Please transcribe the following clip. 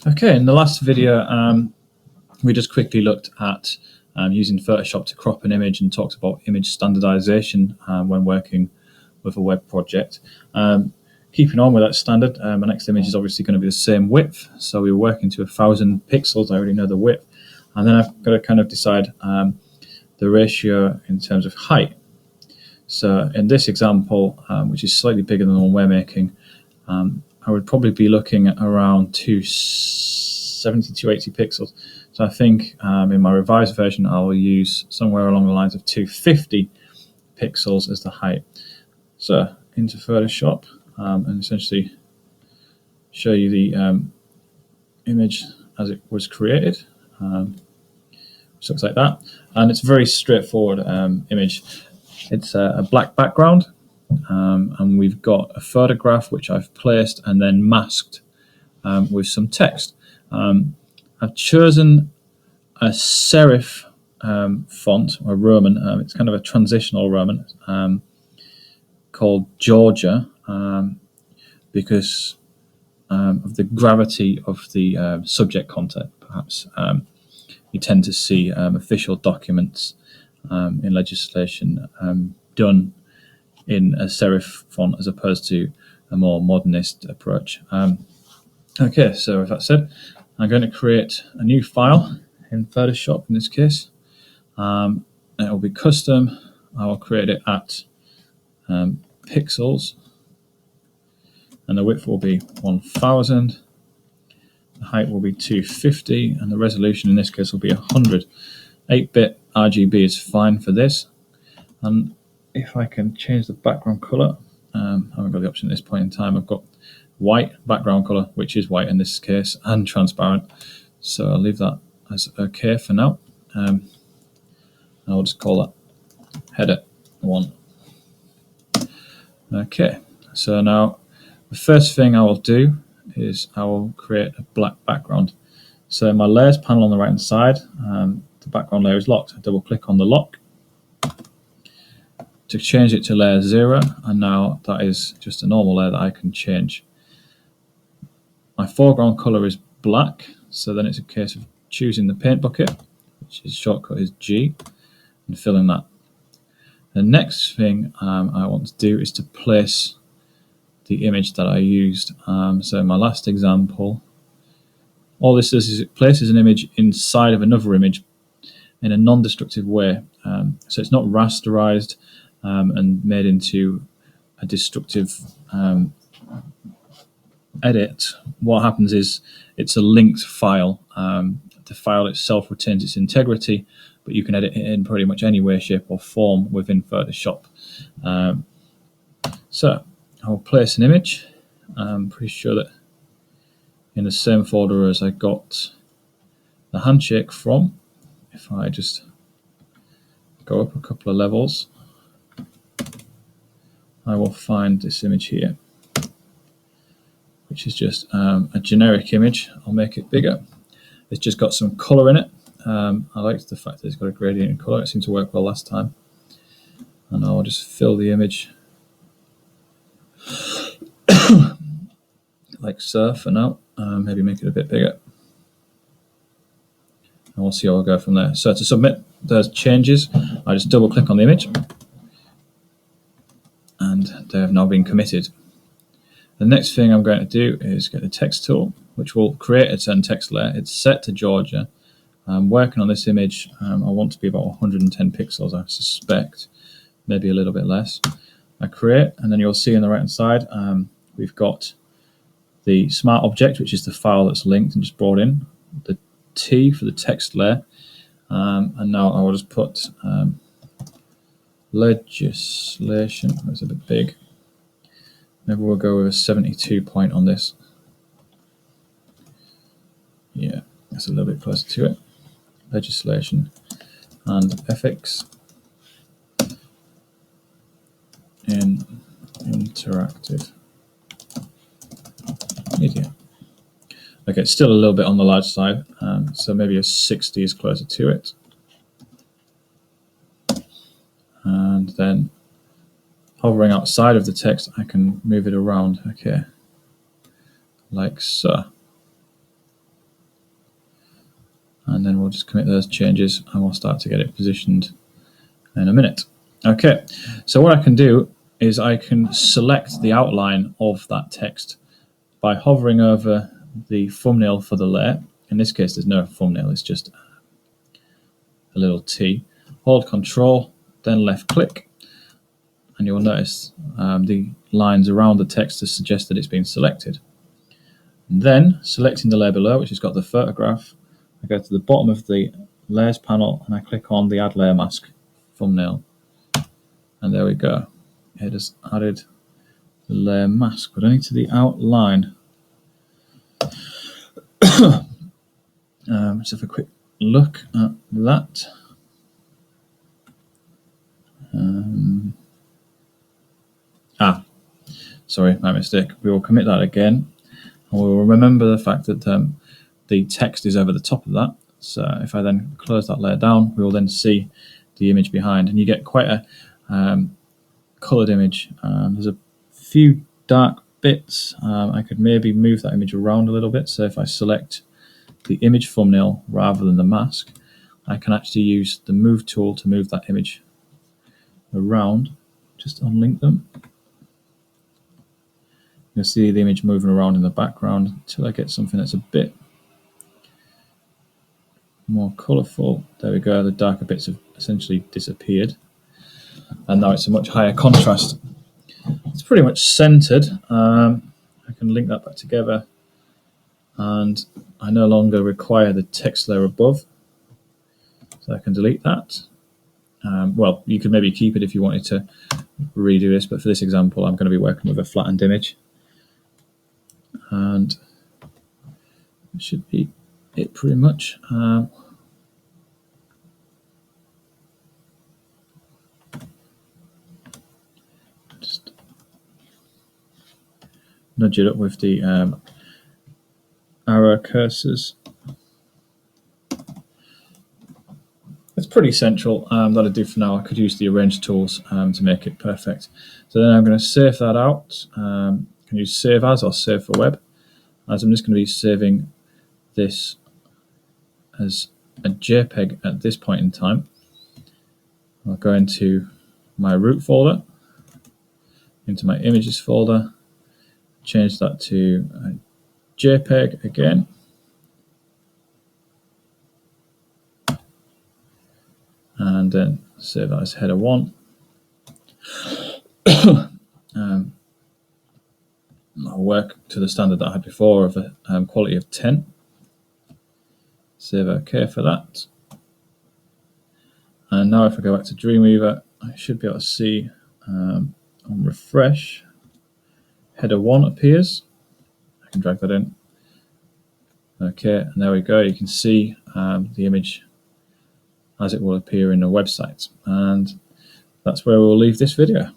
Okay, in the last video, we just quickly looked at using Photoshop to crop an image and talked about image standardization when working with a web project. Keeping on with that standard, my next image is obviously going to be the same width. So we were working to 1,000 pixels. I already know the width. And then I've got to kind of decide the ratio in terms of height. So in this example, which is slightly bigger than the one we're making, I would probably be looking at around 270, 280 pixels. So I think in my revised version, I'll use somewhere along the lines of 250 pixels as the height. So into Photoshop and essentially show you the image as it was created. Which looks like that. And it's a very straightforward image. It's a black background. And we've got a photograph which I've placed and then masked with some text. I've chosen a serif font, or Roman. It's kind of a transitional Roman called Georgia because of the gravity of the subject content, perhaps. You tend to see official documents in legislation done in a serif font as opposed to a more modernist approach. Okay, so with that said, I'm going to create a new file in Photoshop in this case. It will be custom. I will create it at pixels, and the width will be 1,000. The height will be 250, and the resolution in this case will be 100. 8-bit RGB is fine for this. And if I can change the background color, I haven't got the option at this point in time. I've got white background color, which is white in this case, and transparent. So I'll leave that as okay for now. I'll just call that header 1. Okay, so now the first thing I will do is I will create a black background. So in my layers panel on the right hand side, the background layer is locked. I double click on the lock to change it to layer 0, and now that is just a normal layer that I can change. My foreground color is black, so then it's a case of choosing the paint bucket, which is shortcut is G, and filling that. The next thing I want to do is to place the image that I used. So in my last example, all this does is it places an image inside of another image in a non-destructive way. So it's not rasterized and made into a destructive edit. What happens is it's a linked file. The file itself retains its integrity, but you can edit it in pretty much any way, shape, or form within Photoshop. So I'll place an image. I'm pretty sure that in the same folder as I got the handshake from, if I just go up a couple of levels, I will find this image here, which is just a generic image. I'll make it bigger. It's just got some color in it. I like the fact that it's got a gradient in color. It seemed to work well last time. And I'll just fill the image like so for now. Maybe make it a bit bigger. And we'll see how we'll go from there. So to submit those changes, I just double click on the image, and they have now been committed. The next thing I'm going to do is get the text tool, which will create its own text layer. It's set to Georgia. I'm working on this image. I want to be about 110 pixels, I suspect, maybe a little bit less. I create, and then you'll see on the right hand side, we've got the smart object, which is the file that's linked and just brought in, the T for the text layer, and now I will just put legislation. That's a bit big. Maybe we'll go with a 72 point on this. Yeah, that's a little bit closer to it. Legislation and ethics in interactive media. Okay, it's still a little bit on the large side, so maybe a 60 is closer to it. And then hovering outside of the text, I can move it around, okay, like so. and then we'll just commit those changes and we'll start to get it positioned in a minute. Okay, so what I can do is I can select the outline of that text by hovering over the thumbnail for the layer. In this case, there's no thumbnail, it's just a little T. Hold Control, then left click, and you'll notice the lines around the text to suggest that it's been selected. And then, selecting the layer below, which has got the photograph, I go to the bottom of the Layers panel and I click on the Add Layer Mask thumbnail. And there we go. It has added the layer mask, but only to the outline. Let's have a quick look at that. Sorry, my mistake. We will commit that again, and we will remember the fact that the text is over the top of that. So if I then close that layer down, we will then see the image behind, and you get quite a coloured image. There's a few dark bits. I could maybe move that image around a little bit. So if I select the image thumbnail rather than the mask, I can actually use the move tool to move that image around. Just unlink them. You'll see the image moving around in the background until I get something that's a bit more colourful. There we go, the darker bits have essentially disappeared. And now it's a much higher contrast. It's pretty much centered. I can link that back together, and I no longer require the text layer above, so I can delete that. Well, you could maybe keep it if you wanted to redo this, but for this example I'm going to be working with a flattened image, and it should be it pretty much. Just nudge it up with the arrow cursors. It's pretty central. That'll do for now. I could use the arrange tools to make it perfect. So then I'm going to save that out. Can use save as or save for web. As I'm just going to be saving this as a JPEG at this point in time. I'll go into my root folder, into my images folder, change that to a JPEG again. And then save that as header 1. I'll work to the standard that I had before of a quality of 10. Save OK for that. And now if I go back to Dreamweaver, I should be able to see on refresh, header 1 appears. I can drag that in. Okay, and there we go. You can see the image as it will appear in the website. And that's where we'll leave this video.